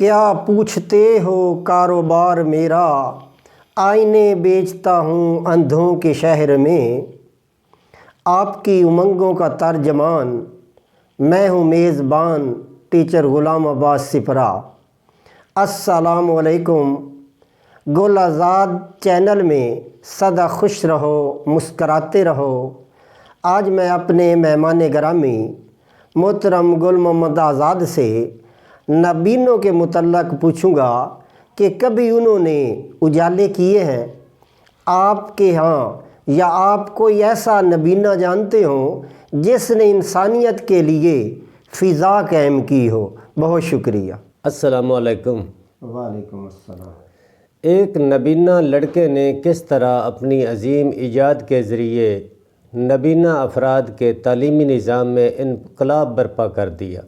کیا پوچھتے ہو کاروبار میرا، آئینے بیچتا ہوں اندھوں کے شہر میں۔ آپ کی امنگوں کا ترجمان میں ہوں میزبان ٹیچر غلام عباس سپرا۔ السلام علیکم۔ گل آزاد چینل میں سدا خوش رہو، مسکراتے رہو۔ آج میں اپنے مہمان گرامی محترم گل محمد آزاد سے نابینوں کے متعلق پوچھوں گا کہ کبھی انہوں نے اجالے کیے ہیں آپ کے ہاں، یا آپ کوئی ایسا نابینا جانتے ہوں جس نے انسانیت کے لیے فضا قائم کی ہو؟ بہت شکریہ۔ السلام علیکم۔ وعلیکم السلام۔ ایک نابینا لڑکے نے کس طرح اپنی عظیم ایجاد کے ذریعے نابینا افراد کے تعلیمی نظام میں انقلاب برپا کر دیا۔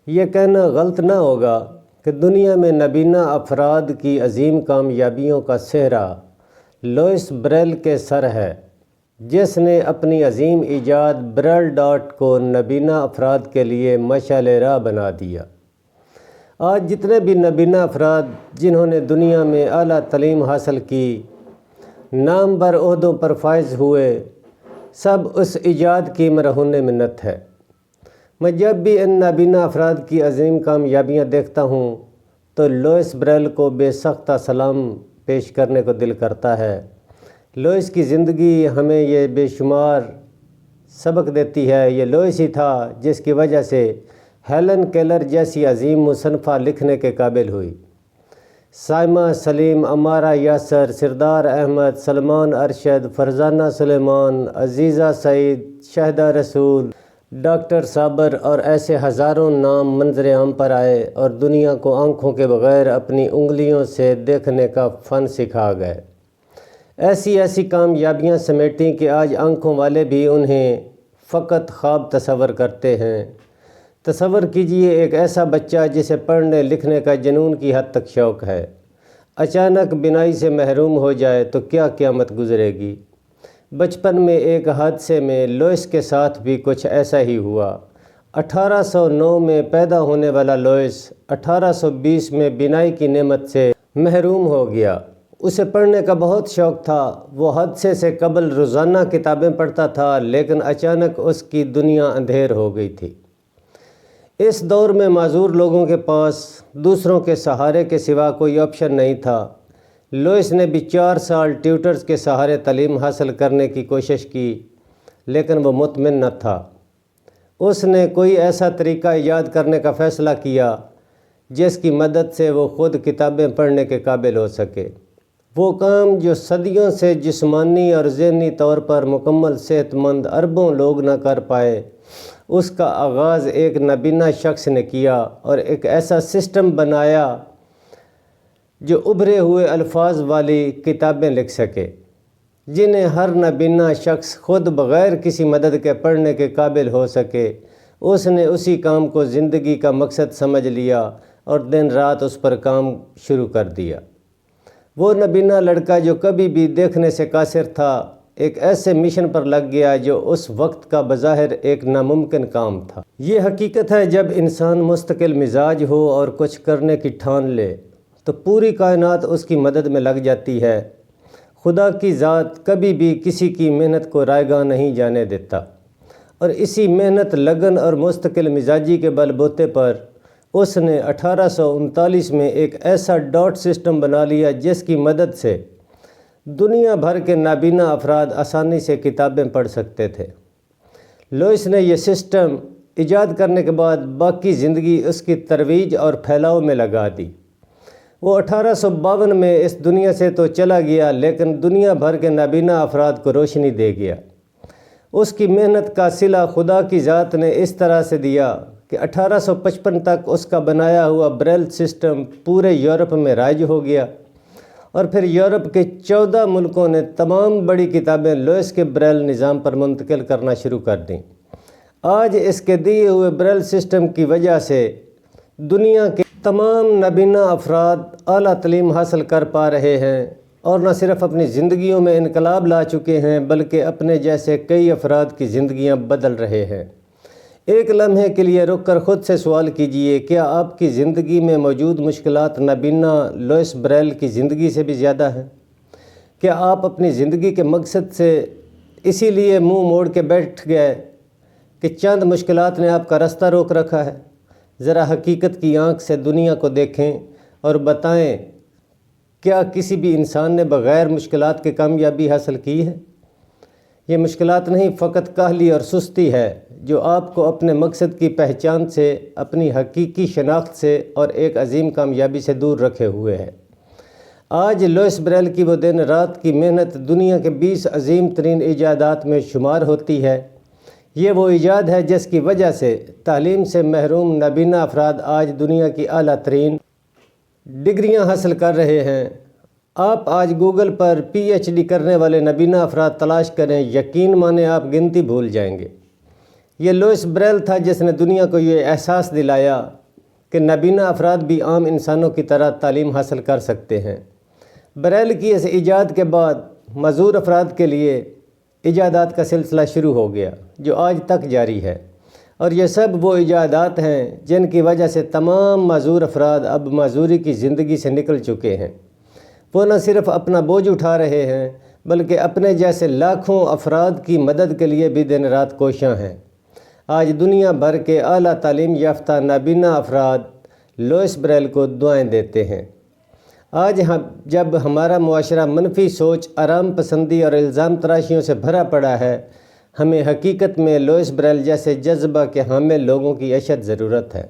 یہ کہنا غلط نہ ہوگا کہ دنیا میں نابینا افراد کی عظیم کامیابیوں کا سہرا لوئس بریل کے سر ہے، جس نے اپنی عظیم ایجاد بریل ڈاٹ کو نابینا افراد کے لیے مشعل راہ بنا دیا۔ آج جتنے بھی نابینا افراد جنہوں نے دنیا میں اعلیٰ تعلیم حاصل کی، نامور عہدوں پر فائز ہوئے، سب اس ایجاد کی مرہون منت ہے۔ میں جب بھی ان نابینا افراد کی عظیم کامیابیاں دیکھتا ہوں تو لوئس بریل کو بے سختہ سلام پیش کرنے کو دل کرتا ہے۔ لوئس کی زندگی ہمیں یہ بے شمار سبق دیتی ہے۔ یہ لوئس ہی تھا جس کی وجہ سے ہیلن کیلر جیسی عظیم مصنفہ لکھنے کے قابل ہوئی۔ سائمہ سلیم، امارہ یاسر، سردار احمد، سلمان ارشد، فرزانہ سلیمان، عزیزہ سعید، شاہدہ رسول، ڈاکٹر صابر اور ایسے ہزاروں نام منظر عام پر آئے اور دنیا کو آنکھوں کے بغیر اپنی انگلیوں سے دیکھنے کا فن سکھا گئے۔ ایسی کامیابیاں سمیٹیں کہ آج آنکھوں والے بھی انہیں فقط خواب تصور کرتے ہیں۔ تصور کیجئے ایک ایسا بچہ جسے پڑھنے لکھنے کا جنون کی حد تک شوق ہے، اچانک بینائی سے محروم ہو جائے تو کیا قیامت گزرے گی۔ بچپن میں ایک حادثے میں لوئس کے ساتھ بھی کچھ ایسا ہی ہوا۔ 1809 میں پیدا ہونے والا لوئس 1820 میں بینائی کی نعمت سے محروم ہو گیا۔ اسے پڑھنے کا بہت شوق تھا۔ وہ حادثے سے قبل روزانہ کتابیں پڑھتا تھا، لیکن اچانک اس کی دنیا اندھیر ہو گئی تھی۔ اس دور میں معذور لوگوں کے پاس دوسروں کے سہارے کے سوا کوئی آپشن نہیں تھا۔ لوئس نے بھی 4 سال ٹیوٹرز کے سہارے تعلیم حاصل کرنے کی کوشش کی، لیکن وہ مطمئن نہ تھا۔ اس نے کوئی ایسا طریقہ ایجاد کرنے کا فیصلہ کیا جس کی مدد سے وہ خود کتابیں پڑھنے کے قابل ہو سکے۔ وہ کام جو صدیوں سے جسمانی اور ذہنی طور پر مکمل صحت مند اربوں لوگ نہ کر پائے، اس کا آغاز ایک نابینا شخص نے کیا اور ایک ایسا سسٹم بنایا جو ابھرے ہوئے الفاظ والی کتابیں لکھ سکے، جنہیں ہر نابینا شخص خود بغیر کسی مدد کے پڑھنے کے قابل ہو سکے۔ اس نے اسی کام کو زندگی کا مقصد سمجھ لیا اور دن رات اس پر کام شروع کر دیا۔ وہ نابینا لڑکا جو کبھی بھی دیکھنے سے قاصر تھا، ایک ایسے مشن پر لگ گیا جو اس وقت کا بظاہر ایک ناممکن کام تھا۔ یہ حقیقت ہے، جب انسان مستقل مزاج ہو اور کچھ کرنے کی ٹھان لے تو پوری کائنات اس کی مدد میں لگ جاتی ہے۔ خدا کی ذات کبھی بھی کسی کی محنت کو رائیگاں نہیں جانے دیتا، اور اسی محنت، لگن اور مستقل مزاجی کے بل بوتے پر اس نے 1839 میں ایک ایسا ڈاٹ سسٹم بنا لیا جس کی مدد سے دنیا بھر کے نابینا افراد آسانی سے کتابیں پڑھ سکتے تھے۔ لوئس نے یہ سسٹم ایجاد کرنے کے بعد باقی زندگی اس کی ترویج اور پھیلاؤ میں لگا دی۔ وہ 1852 میں اس دنیا سے تو چلا گیا، لیکن دنیا بھر کے نابینا افراد کو روشنی دے گیا۔ اس کی محنت کا صلہ خدا کی ذات نے اس طرح سے دیا کہ 1855 تک اس کا بنایا ہوا بریل سسٹم پورے یورپ میں رائج ہو گیا، اور پھر یورپ کے 14 ملکوں نے تمام بڑی کتابیں لوئس کے بریل نظام پر منتقل کرنا شروع کر دیں۔ آج اس کے دیے ہوئے بریل سسٹم کی وجہ سے دنیا کے تمام نابینا افراد اعلیٰ تعلیم حاصل کر پا رہے ہیں، اور نہ صرف اپنی زندگیوں میں انقلاب لا چکے ہیں بلکہ اپنے جیسے کئی افراد کی زندگیاں بدل رہے ہیں۔ ایک لمحے کے لیے رک کر خود سے سوال کیجئے، کیا آپ کی زندگی میں موجود مشکلات نابینا لوئس بریل کی زندگی سے بھی زیادہ ہیں؟ کیا آپ اپنی زندگی کے مقصد سے اسی لیے منہ موڑ کے بیٹھ گئے کہ چند مشکلات نے آپ کا راستہ روک رکھا ہے؟ ذرا حقیقت کی آنکھ سے دنیا کو دیکھیں اور بتائیں، کیا کسی بھی انسان نے بغیر مشکلات کے کامیابی حاصل کی ہے؟ یہ مشکلات نہیں، فقط کاہلی اور سستی ہے جو آپ کو اپنے مقصد کی پہچان سے، اپنی حقیقی شناخت سے اور ایک عظیم کامیابی سے دور رکھے ہوئے ہے۔ آج لوئس بریل کی وہ دن رات کی محنت دنیا کے 20 عظیم ترین ایجادات میں شمار ہوتی ہے۔ یہ وہ ایجاد ہے جس کی وجہ سے تعلیم سے محروم نابینا افراد آج دنیا کی اعلیٰ ترین ڈگریاں حاصل کر رہے ہیں۔ آپ آج گوگل پر پی ایچ ڈی کرنے والے نابینا افراد تلاش کریں، یقین مانیں آپ گنتی بھول جائیں گے۔ یہ لوئس بریل تھا جس نے دنیا کو یہ احساس دلایا کہ نابینا افراد بھی عام انسانوں کی طرح تعلیم حاصل کر سکتے ہیں۔ بریل کی اس ایجاد کے بعد معذور افراد کے لیے ایجادات کا سلسلہ شروع ہو گیا جو آج تک جاری ہے، اور یہ سب وہ ایجادات ہیں جن کی وجہ سے تمام معذور افراد اب معذوری کی زندگی سے نکل چکے ہیں۔ وہ نہ صرف اپنا بوجھ اٹھا رہے ہیں بلکہ اپنے جیسے لاکھوں افراد کی مدد کے لیے بھی دن رات کوشاں ہیں۔ آج دنیا بھر کے اعلیٰ تعلیم یافتہ نابینا افراد لوئس بریل کو دعائیں دیتے ہیں۔ آج جب ہمارا معاشرہ منفی سوچ، آرام پسندی اور الزام تراشیوں سے بھرا پڑا ہے، ہمیں حقیقت میں لوئس بریل جیسے جذبہ کے حامل لوگوں کی اشد ضرورت ہے،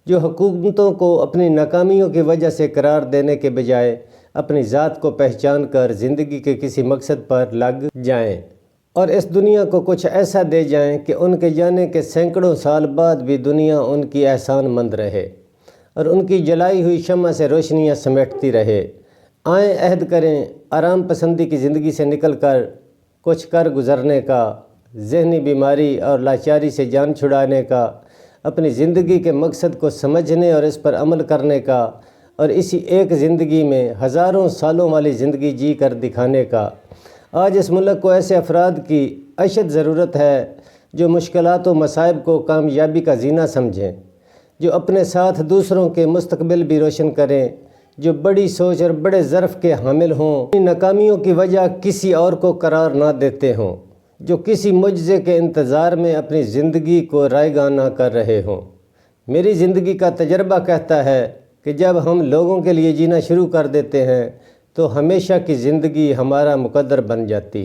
جو حکومتوں کو اپنی ناکامیوں کی وجہ سے قرار دینے کے بجائے اپنی ذات کو پہچان کر زندگی کے کسی مقصد پر لگ جائیں اور اس دنیا کو کچھ ایسا دے جائیں کہ ان کے جانے کے سینکڑوں سال بعد بھی دنیا ان کی احسان مند رہے اور ان کی جلائی ہوئی شمع سے روشنیاں سمیٹتی رہے۔ آئیں عہد کریں آرام پسندی کی زندگی سے نکل کر کچھ کر گزرنے کا، ذہنی بیماری اور لاچاری سے جان چھڑانے کا، اپنی زندگی کے مقصد کو سمجھنے اور اس پر عمل کرنے کا، اور اسی ایک زندگی میں ہزاروں سالوں والی زندگی جی کر دکھانے کا۔ آج اس ملک کو ایسے افراد کی اشد ضرورت ہے جو مشکلات و مصائب کو کامیابی کا زینہ سمجھیں، جو اپنے ساتھ دوسروں کے مستقبل بھی روشن کریں، جو بڑی سوچ اور بڑے ظرف کے حامل ہوں، اپنی ناکامیوں کی وجہ کسی اور کو قرار نہ دیتے ہوں، جو کسی معجزے کے انتظار میں اپنی زندگی کو رائگاں نہ کر رہے ہوں۔ میری زندگی کا تجربہ کہتا ہے کہ جب ہم لوگوں کے لیے جینا شروع کر دیتے ہیں تو ہمیشہ کی زندگی ہمارا مقدر بن جاتی ہے۔